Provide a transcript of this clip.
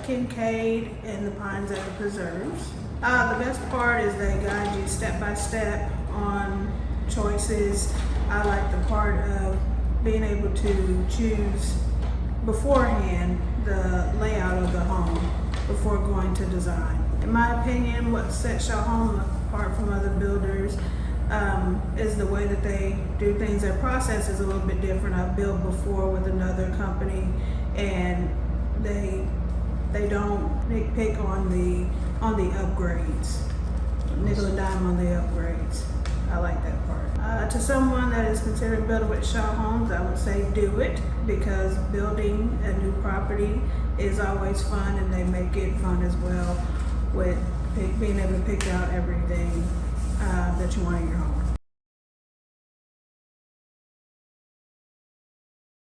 Kincaid and the Pines and the Preserves. The best part is they guide you step by step on choices. I like the part of being able to choose beforehand the layout of the home before going to design. In my opinion, what sets your home apart from other builders is the way that they do things. Their process is a little bit different. I've built before with another company, and they don't pick on the upgrades, nickel and dime on the upgrades. I like that part. To someone that is considering building with Shaw Homes, I would say do it, because building a new property is always fun, and they make it fun as well with being able to pick out everything that you want in your home.